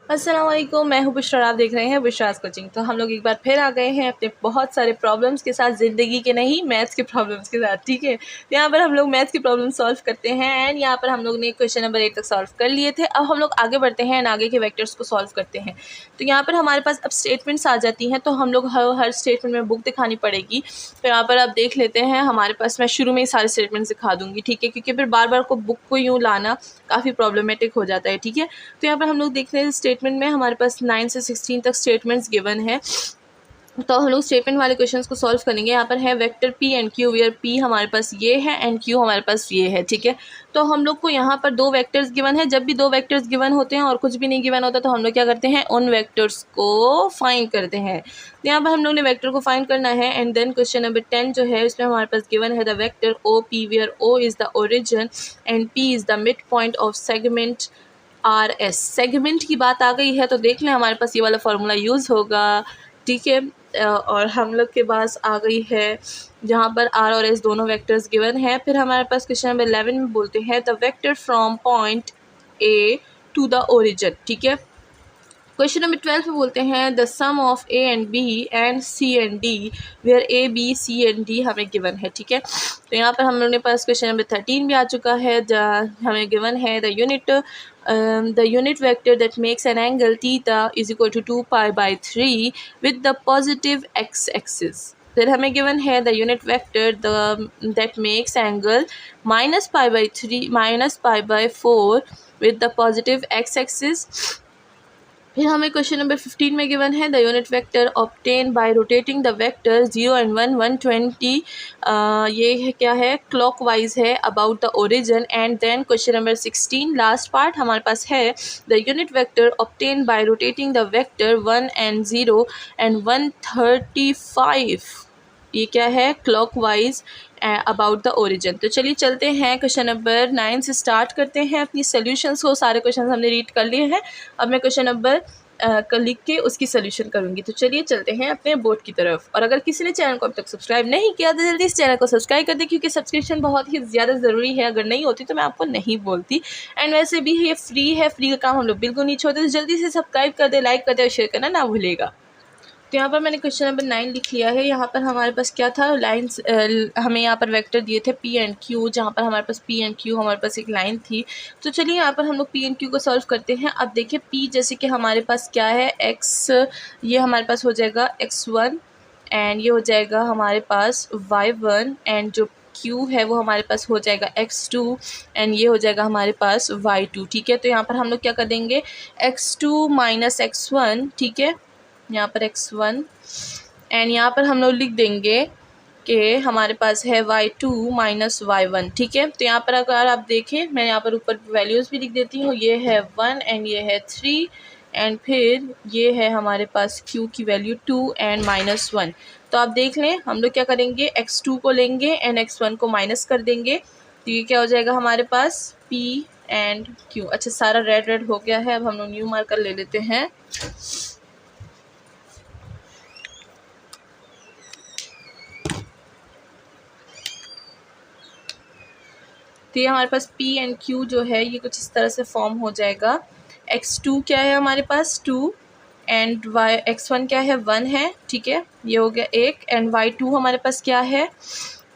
अस्सलाम वालेकुम, मैं हूँ बुशरा और आप देख रहे हैं बुशराज कोचिंग। तो हम लोग एक बार फिर आ गए हैं अपने बहुत सारे प्रॉब्लम्स के साथ, ज़िंदगी के नहीं मैथ्स के प्रॉब्लम्स के साथ। ठीक है, तो यहाँ पर हम लोग मैथ्स के प्रॉब्लम सॉल्व करते हैं एंड यहाँ पर हम लोग ने क्वेश्चन नंबर 8 तक सॉल्व कर लिए थे। अब हम लोग आगे बढ़ते हैं एंड आगे के वेक्टर्स को सॉल्व करते हैं। तो यहाँ पर हमारे पास अब स्टेटमेंट्स आ जाती हैं, तो हम लोग हर स्टेटमेंट में बुक दिखानी पड़ेगी। तो यहाँ पर आप देख लेते हैं, हमारे पास मैं शुरू में ही सारे स्टेटमेंट्स दिखा दूँगी। ठीक है, क्योंकि फिर बार बार को बुक को यूँ लाना काफ़ी प्रॉब्लमेटिक हो जाता है। ठीक है, तो यहाँ पर हम लोग देख रहे हैं स्टेटमेंट में हमारे पास 9 से 16 तक स्टेटमेंट्स गिवन है। तो हम लोग स्टेटमेंट वाले क्वेश्चंस को सॉल्व करेंगे। यहाँ पर है vector P and Q, where P हमारे पास ये है एंड क्यू हमारे पास ये है। ठीक है, तो हम लोग को यहाँ पर दो वेक्टर्स गिवन है। जब भी दो वेक्टर्स गिवन होते हैं और कुछ भी नहीं गिवन होता तो हम लोग क्या करते हैं, उन वेक्टर्स को फाइंड करते हैं। तो यहाँ पर हम लोग ने वेक्टर को फाइंड करना है एंड देन क्वेश्चन नंबर 10 जो है इसमें हमारे पास गिवन है the vector O P, where O is the origin and P is the mid point of segment R S. Segment की बात आ गई है तो देख लें, हमारे पास ये वाला फार्मूला यूज़ होगा। ठीक है, और हम लोग के पास आ गई है जहाँ पर आर और एस दोनों वेक्टर्स गिवन है। फिर हमारे पास क्वेश्चन नंबर 11 में बोलते हैं the vector from point A to the origin. ठीक है, क्वेश्चन नंबर 12 में बोलते हैं the sum of A and B and C and D, where A B C and D हमें गिवन है। ठीक है, तो यहाँ पर हम लोग के पास क्वेश्चन नंबर 13 भी आ चुका है जहाँ हमें गिवन है the unit vector that makes an angle theta is equal to 2π/3 with the positive x axis. फिर हमें गिवन है the unit vector that makes angle -π/3 -π/4 with the positive x axis. फिर हमें क्वेश्चन नंबर 15 में given है the unit vector obtain by rotating the vector 0 and 1 120, ये है क्या है, क्लॉकवाइज है about the origin. And then question number 16 last part हमारे पास है the unit vector obtain by rotating the vector 1 and 0 and 135, ये क्या है, क्लॉकवाइज अबाउट द ओरिजिन। तो चलिए चलते हैं क्वेश्चन नंबर 9 से स्टार्ट करते हैं अपनी सॉल्यूशंस को। सारे क्वेश्चन हमने रीड कर लिए हैं, अब मैं क्वेश्चन नंबर लिख के उसकी सोल्यूशन करूंगी। तो चलिए चलते हैं अपने बोर्ड की तरफ। और अगर किसी ने चैनल को अब तक सब्सक्राइब नहीं किया तो जल्दी इस चैनल को सब्सक्राइब कर दे, क्योंकि सब्सक्रिप्शन बहुत ही ज़्यादा ज़रूरी है। अगर नहीं होती तो मैं आपको नहीं बोलती। एंड वैसे भी ये फ्री है, फ्री का काम हम लोग बिल्कुल नहीं छोड़ते। तो जल्दी से सब्सक्राइब कर दे, लाइक कर दे और शेयर करना ना भूलेगा। तो यहाँ पर मैंने क्वेश्चन नंबर 9 लिख लिया है। यहाँ पर हमारे पास क्या था, लाइंस, हमें यहाँ पर वेक्टर दिए थे पी एंड क्यू, जहाँ पर हमारे पास पी एंड क्यू हमारे पास एक लाइन थी। तो चलिए यहाँ पर हम लोग पी एंड क्यू को सॉल्व करते हैं। अब देखिए पी जैसे कि हमारे पास क्या है, एक्स, ये हमारे पास हो जाएगा x1 एंड ये हो जाएगा हमारे पास y1 एंड जो Q है वो हमारे पास हो जाएगा x2 एंड ये हो जाएगा हमारे पास y2। ठीक है, तो यहाँ पर हम लोग क्या कर देंगे, x2 माइनस x1। ठीक है, यहाँ पर x1 एंड यहाँ पर हम लोग लिख देंगे कि हमारे पास है y2 माइनस y1। ठीक है, तो यहाँ पर अगर आप देखें, मैं यहाँ पर ऊपर वैल्यूज़ भी लिख देती हूँ। ये है 1 एंड ये है 3 एंड फिर ये है हमारे पास q की वैल्यू 2 एंड -1। तो आप देख लें, हम लोग क्या करेंगे, x2 को लेंगे एंड x1 को माइनस कर देंगे। तो ये क्या हो जाएगा हमारे पास p एंड q। अच्छा, सारा रेड रेड हो गया है, अब हम लोग न्यू मार्कर ले लेते हैं। तो ये हमारे पास P एंड Q जो है ये कुछ इस तरह से फॉर्म हो जाएगा। x2 क्या है हमारे पास 2 एंड x1 क्या है 1 है। ठीक है, ये हो गया 1 एंड y2 हमारे पास क्या है,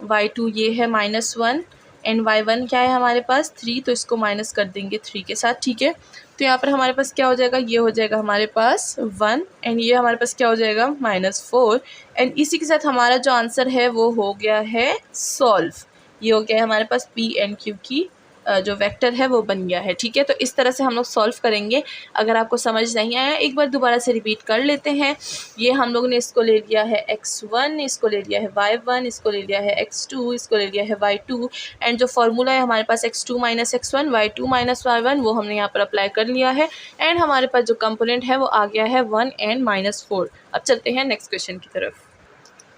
y2 ये है -1 एंड y1 क्या है हमारे पास 3, तो इसको माइनस कर देंगे 3 के साथ। ठीक है, तो यहाँ पर हमारे पास क्या हो जाएगा, ये हो जाएगा हमारे पास 1 एंड ये हमारे पास क्या हो जाएगा -4 एंड इसी के साथ हमारा जो आंसर है वो हो गया है सॉल्व। ये हो गया है हमारे पास पी एंड क्यू की जो वेक्टर है वो बन गया है। ठीक है, तो इस तरह से हम लोग सॉल्व करेंगे। अगर आपको समझ नहीं आया एक बार दोबारा से रिपीट कर लेते हैं। ये हम लोग ने इसको ले लिया है x1, इसको ले लिया है y1, इसको ले लिया है x2, इसको ले लिया है y2 एंड जो फार्मूला है हमारे पास x2 minus x1 y2 minus y1 वो हमने यहाँ पर अप्लाई कर लिया है एंड हमारे पास जो कंपोनेंट है वो आ गया है 1 एंड -4। अब चलते हैं नेक्स्ट क्वेश्चन की तरफ।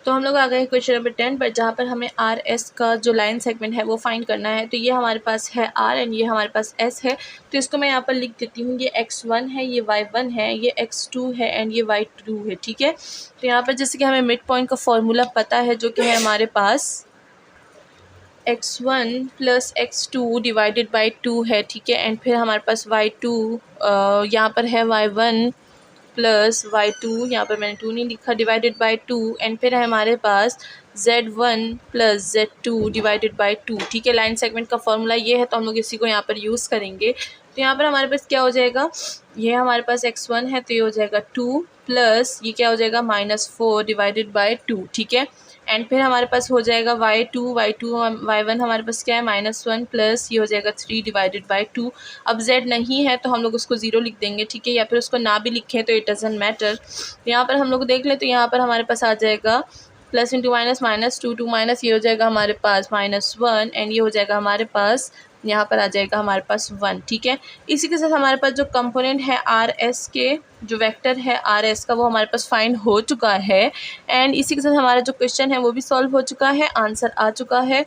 तो हम लोग आ गए क्वेश्चन नंबर 10 पर, जहाँ पर हमें आर एस का जो लाइन सेगमेंट है वो फाइंड करना है। तो ये हमारे पास है आर एंड ये हमारे पास एस है। तो इसको मैं यहाँ पर लिख देती हूँ, ये x1 है, ये y1 है, ये x2 है एंड ये y2 है। ठीक है, तो यहाँ पर जैसे कि हमें मिड पॉइंट का फॉर्मूला पता है जो कि है हमारे पास x1 plus x2 divided by 2 है, ठीक है। एंड फिर हमारे पास y2 यहाँ पर है y1 प्लस y2, यहाँ पर मैंने 2 नहीं लिखा, डिवाइडेड बाई 2। एंड फिर है हमारे पास z1 plus z2 divided by 2, ठीक है। लाइन सेगमेंट का फॉर्मूला ये है, तो हम लोग इसी को यहाँ पर यूज़ करेंगे। तो यहाँ पर हमारे पास क्या हो जाएगा, ये हमारे पास x1 है तो ये हो जाएगा 2 प्लस ये क्या हो जाएगा -4 डिवाइडेड बाई 2, ठीक है। एंड फिर हमारे पास हो जाएगा y2 y1 हमारे पास क्या है -1 प्लस ये हो जाएगा 3 डिवाइडेड बाई 2। अब z नहीं है तो हम लोग उसको 0 लिख देंगे, ठीक है, या फिर उसको ना भी लिखें तो इट डजेंट मैटर। यहाँ पर हम लोग देख लें तो यहाँ पर हमारे पास आ जाएगा plus into minus minus, two minus, ये हो जाएगा हमारे पास -1 एंड ये हो जाएगा हमारे पास, यहाँ पर आ जाएगा हमारे पास 1, ठीक है। इसी के साथ हमारे पास जो कंपोनेंट है आर एस के, जो वेक्टर है आर एस का, वो हमारे पास फाइंड हो चुका है। एंड इसी के साथ हमारा जो क्वेश्चन है वो भी सॉल्व हो चुका है, आंसर आ चुका है।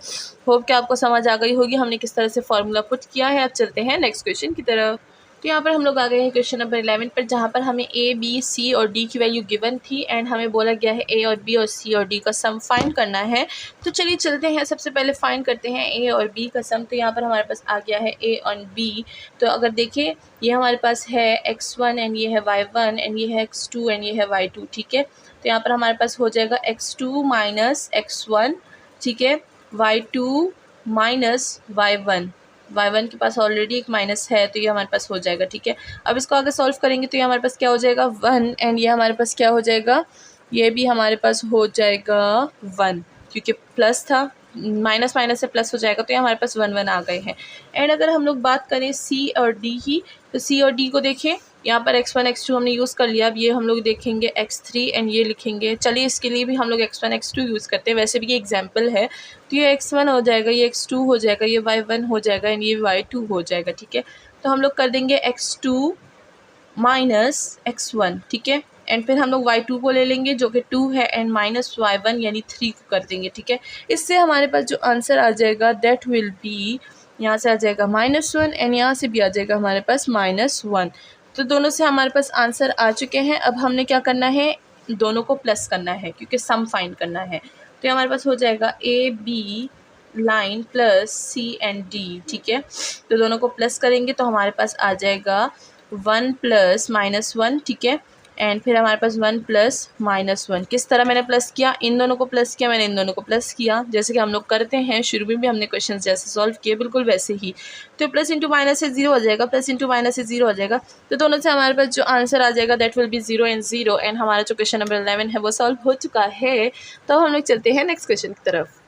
होप कि आपको समझ आ गई होगी हमने किस तरह से फॉर्मूला पुट किया है। अब चलते हैं नेक्स्ट क्वेश्चन की तरफ। तो यहाँ पर हम लोग आ गए हैं क्वेश्चन नंबर 11 पर, जहाँ पर हमें ए बी सी और डी की वैल्यू गिवन थी एंड हमें बोला गया है ए और बी और सी और डी का सम फाइंड करना है। तो चलिए चलते हैं, सबसे पहले फाइंड करते हैं ए और बी का सम। तो यहाँ पर हमारे पास आ गया है ए और बी। तो अगर देखें ये हमारे पास है x1 एंड ये है y1 एंड ये है x2 एंड ये है y2, ठीक है। तो यहाँ पर हमारे पास हो जाएगा x2 माइनस x1, ठीक है, y2 माइनस y1 के पास ऑलरेडी एक माइनस है तो ये हमारे पास हो जाएगा, ठीक है। अब इसको आगे सॉल्व करेंगे तो ये हमारे पास क्या हो जाएगा 1 एंड ये हमारे पास क्या हो जाएगा, ये भी हमारे पास हो जाएगा 1, क्योंकि प्लस था, माइनस माइनस से प्लस हो जाएगा तो ये हमारे पास 1 आ गए हैं। एंड अगर हम लोग बात करें सी और डी की, तो सी और डी को देखें, यहाँ पर x1 x2 हमने यूज़ कर लिया। अब ये हम लोग देखेंगे x3 एंड ये लिखेंगे। चलिए इसके लिए भी हम लोग x1 x2 यूज़ करते हैं, वैसे भी ये एग्जाम्पल है। तो ये x1 हो जाएगा, ये x2 हो जाएगा, ये y1 हो जाएगा एंड ये y2 हो जाएगा, ठीक है। तो हम लोग कर देंगे x2 माइनस x1, ठीक है। एंड फिर हम लोग y2 को ले लेंगे जो कि 2 है एंड माइनस y1 यानी 3 को कर देंगे, ठीक है। इससे हमारे पास जो आंसर आ जाएगा दैट विल बी, यहाँ से आ जाएगा -1 एंड यहाँ से भी आ जाएगा हमारे पास -1। तो दोनों से हमारे पास आंसर आ चुके हैं। अब हमने क्या करना है, दोनों को प्लस करना है क्योंकि सम फाइंड करना है। तो हमारे पास हो जाएगा A B line plus C and D, ठीक है। तो दोनों को प्लस करेंगे तो हमारे पास आ जाएगा 1 प्लस -1, ठीक है। एंड फिर हमारे पास 1 प्लस -1। किस तरह मैंने प्लस किया, इन दोनों को प्लस किया, मैंने इन दोनों को प्लस किया, जैसे कि हम लोग करते हैं, शुरू में भी हमने क्वेश्चन जैसे सॉल्व किए बिल्कुल वैसे ही। तो प्लस इंटू माइनस से 0 हो जाएगा, प्लस इंटू माइनस से 0 हो जाएगा। तो दोनों से हमारे पास जो आंसर आ जाएगा that will be 0 and 0 and हमारा जो क्वेश्चन नंबर 11 है वो सॉल्व हो चुका है। तो हम लोग चलते हैं नेक्स्ट क्वेश्चन की तरफ।